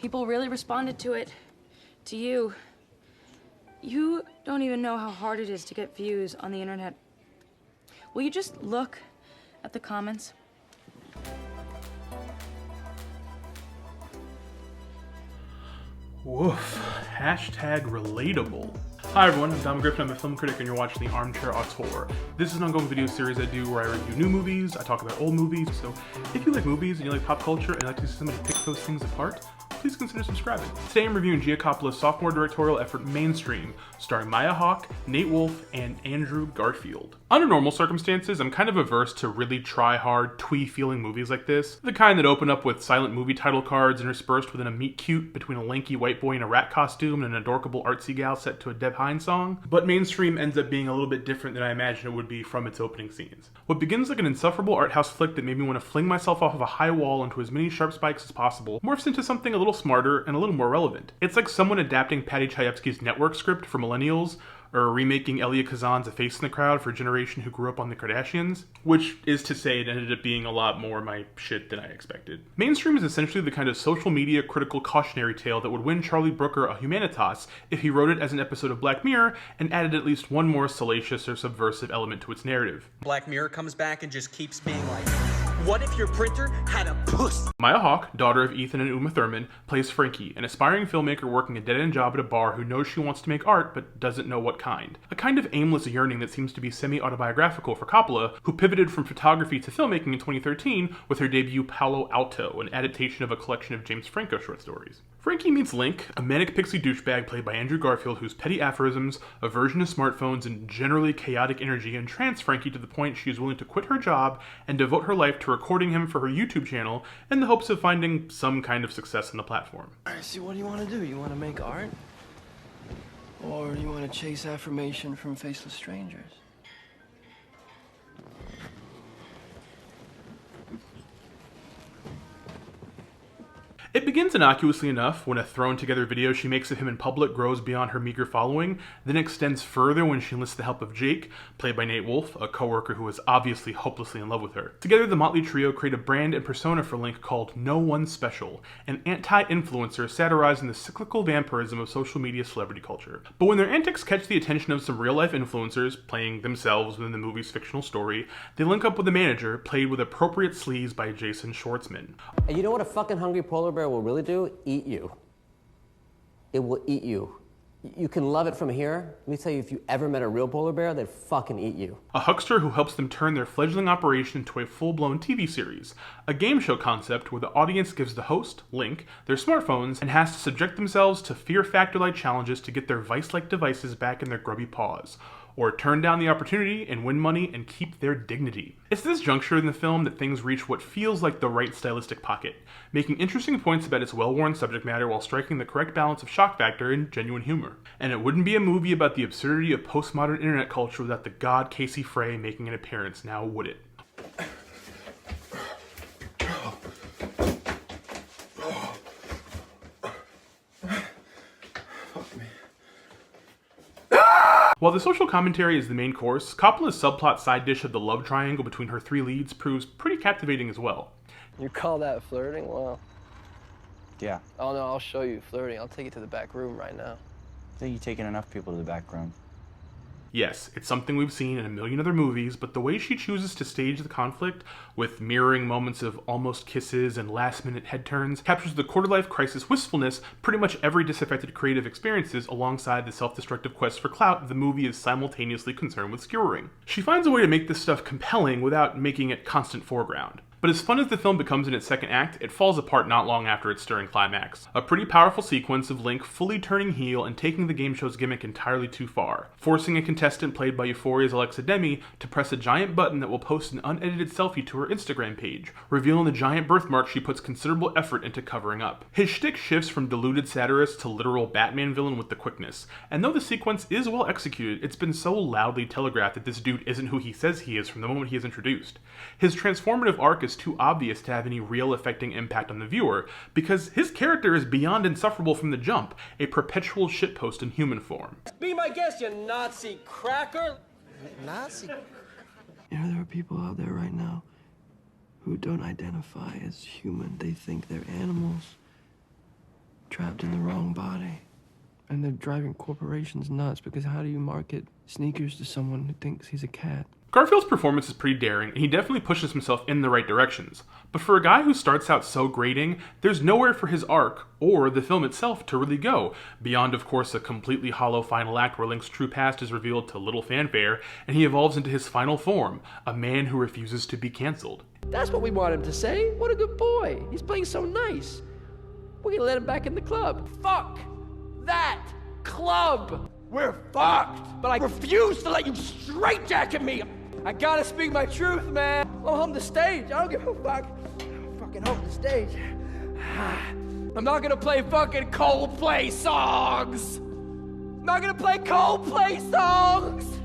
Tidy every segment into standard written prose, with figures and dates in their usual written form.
People really responded to it. To you. You don't even know how hard it is to get views on the internet. Will you just look at the comments? Woof. Hashtag relatable. Hi everyone, I'm Dom Griffin, I'm a film critic and you're watching the Armchair Auteur. This is an ongoing video series I do where I review new movies, I talk about old movies, so if you like movies and you like pop culture and you like to see somebody pick those things apart, please consider subscribing. Today I'm reviewing Coppola's sophomore directorial effort Mainstream, starring Maya Hawke, Nate Wolff, and Andrew Garfield. Under normal circumstances, I'm kind of averse to really try-hard, twee-feeling movies like this, the kind that open up with silent movie title cards interspersed within a meet-cute between a lanky white boy in a rat costume and an adorable artsy gal set to a Deb Hines song, but Mainstream ends up being a little bit different than I imagined it would be from its opening scenes. What begins like an insufferable art house flick that made me want to fling myself off of a high wall into as many sharp spikes as possible morphs into something a little smarter and a little more relevant. It's like someone adapting Patty Chayefsky's Network script for millennials, or remaking Elia Kazan's A Face in the Crowd for a generation who grew up on the Kardashians, which is to say it ended up being a lot more my shit than I expected. Mainstream is essentially the kind of social media critical cautionary tale that would win Charlie Brooker a Humanitas if he wrote it as an episode of Black Mirror and added at least one more salacious or subversive element to its narrative. Black Mirror comes back and just keeps being like, what if your printer had a puss? Maya Hawke, daughter of Ethan and Uma Thurman, plays Frankie, an aspiring filmmaker working a dead-end job at a bar who knows she wants to make art but doesn't know what kind. A kind of aimless yearning that seems to be semi-autobiographical for Coppola, who pivoted from photography to filmmaking in 2013 with her debut Palo Alto, an adaptation of a collection of James Franco short stories. Frankie meets Link, a manic pixie douchebag played by Andrew Garfield whose petty aphorisms, aversion to smartphones, and generally chaotic energy entrance Frankie to the point she is willing to quit her job and devote her life to recording him for her YouTube channel in the hopes of finding some kind of success on the platform. Alright, so what do you want to do? You want to make art? Or do you want to chase affirmation from faceless strangers? It begins innocuously enough when a thrown-together video she makes of him in public grows beyond her meager following, then extends further when she enlists the help of Jake, played by Nate Wolff, a coworker who is obviously hopelessly in love with her. Together, the motley trio create a brand and persona for Link called No One Special, an anti-influencer satirizing the cyclical vampirism of social media celebrity culture. But when their antics catch the attention of some real-life influencers, playing themselves within the movie's fictional story, they link up with the manager, played with appropriate sleaze by Jason Schwartzman. And you know what a fucking hungry polar bear will really do? Eat you. It will eat you. You can love it from here. Let me tell you, if you ever met a real polar bear, they'd fucking eat you. A huckster who helps them turn their fledgling operation into a full-blown TV series. A game show concept where the audience gives the host, Link, their smartphones and has to subject themselves to fear factor-like challenges to get their vice-like devices back in their grubby paws, or turn down the opportunity and win money and keep their dignity. It's this juncture in the film that things reach what feels like the right stylistic pocket, making interesting points about its well-worn subject matter while striking the correct balance of shock factor and genuine humor. And it wouldn't be a movie about the absurdity of postmodern internet culture without the god Casey Frey making an appearance, now would it? While the social commentary is the main course, Coppola's subplot side dish of the love triangle between her three leads proves pretty captivating as well. You call that flirting? Well, Yeah. oh no, I'll show you flirting. I'll take you to the back room right now. I think you've taken enough people to the back room. Yes, it's something we've seen in a million other movies, but the way she chooses to stage the conflict, with mirroring moments of almost kisses and last-minute head turns, captures the quarter-life crisis wistfulness pretty much every disaffected creative experiences alongside the self-destructive quest for clout the movie is simultaneously concerned with skewering. She finds a way to make this stuff compelling without making it constant foreground. But as fun as the film becomes in its second act, it falls apart not long after its stirring climax. A pretty powerful sequence of Link fully turning heel and taking the game show's gimmick entirely too far, forcing a contestant played by Euphoria's Alexa Demi to press a giant button that will post an unedited selfie to her Instagram page, revealing the giant birthmark she puts considerable effort into covering up. His shtick shifts from deluded satirist to literal Batman villain with the quickness, and though the sequence is well executed, it's been so loudly telegraphed that this dude isn't who he says he is from the moment he is introduced. His transformative arc is too obvious to have any real affecting impact on the viewer, because his character is beyond insufferable from the jump, a perpetual shitpost in human form. Be my guest, you Nazi cracker! Nazi? You know, there are people out there right now who don't identify as human. They think they're animals. trapped in the wrong body. And they're driving corporations nuts because how do you market sneakers to someone who thinks he's a cat? Garfield's performance is pretty daring, and he definitely pushes himself in the right directions. But for a guy who starts out so grating, there's nowhere for his arc, or the film itself, to really go, beyond of course a completely hollow final act where Link's true past is revealed to little fanfare, and he evolves into his final form, a man who refuses to be cancelled. That's what we want him to say. What a good boy. He's playing so nice. We're gonna let him back in the club. Fuck that club. We're fucked. But I refuse to let you straitjacket me. I gotta speak my truth, man. I'll hum the stage. I don't give a fuck. I'll fucking hum the stage. I'm not gonna play fucking Coldplay songs. I'm not gonna play Coldplay songs.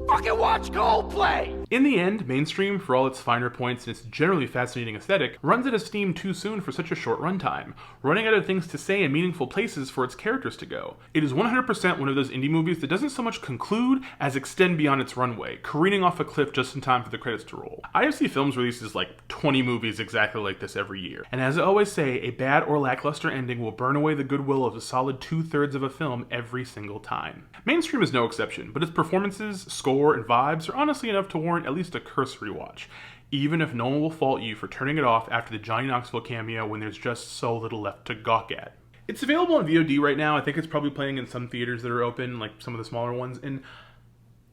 Fucking watch Coldplay. In the end, mainstream, for all its finer points and its generally fascinating aesthetic, runs out of steam too soon for such a short runtime, running out of things to say and meaningful places for its characters to go. It is 100% one of those indie movies that doesn't so much conclude as extend beyond its runway, careening off a cliff just in time for the credits to roll. IFC Films releases like 20 movies exactly like this every year, and as I always say, a bad or lackluster ending will burn away the goodwill of a solid 2/3 of a film every single time. Mainstream is no exception, but its performances, score, and vibes are honestly enough to warrant at least a cursory watch, even if no one will fault you for turning it off after the Johnny Knoxville cameo when there's just so little left to gawk at. It's available on VOD right now. I think it's probably playing in some theaters that are open, like some of the smaller ones, and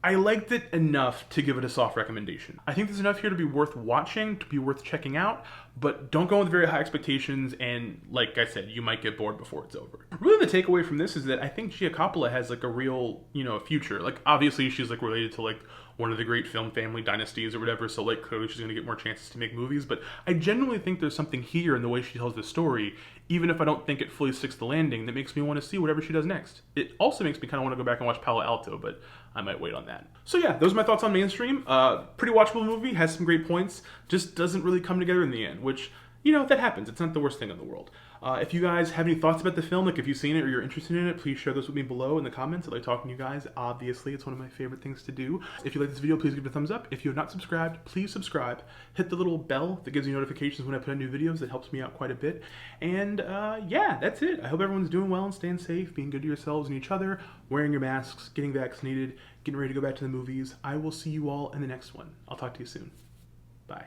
I liked it enough to give it a soft recommendation. I think there's enough here to be worth watching, to be worth checking out, but don't go with very high expectations, and like I said, you might get bored before it's over. Really the takeaway from this is that I think Coppola has like a real, future. Like obviously she's like related to like one of the great film family dynasties or whatever, so like clearly she's gonna get more chances to make movies, but I genuinely think there's something here in the way she tells the story, even if I don't think it fully sticks the landing, that makes me want to see whatever she does next. It also makes me kind of want to go back and watch Palo Alto, but I might wait on that. So yeah, those are my thoughts on Mainstream. Pretty watchable movie, has some great points, just doesn't really come together in the end, which, that happens. It's not the worst thing in the world. If you guys have any thoughts about the film, like if you've seen it or you're interested in it, please share those with me below in the comments. I like talking to you guys. Obviously, it's one of my favorite things to do. If you like this video, please give it a thumbs up. If you have not subscribed, please subscribe. Hit the little bell that gives you notifications when I put out new videos. That helps me out quite a bit. And yeah, that's it. I hope everyone's doing well and staying safe, being good to yourselves and each other, wearing your masks, getting vaccinated, getting ready to go back to the movies. I will see you all in the next one. I'll talk to you soon. Bye.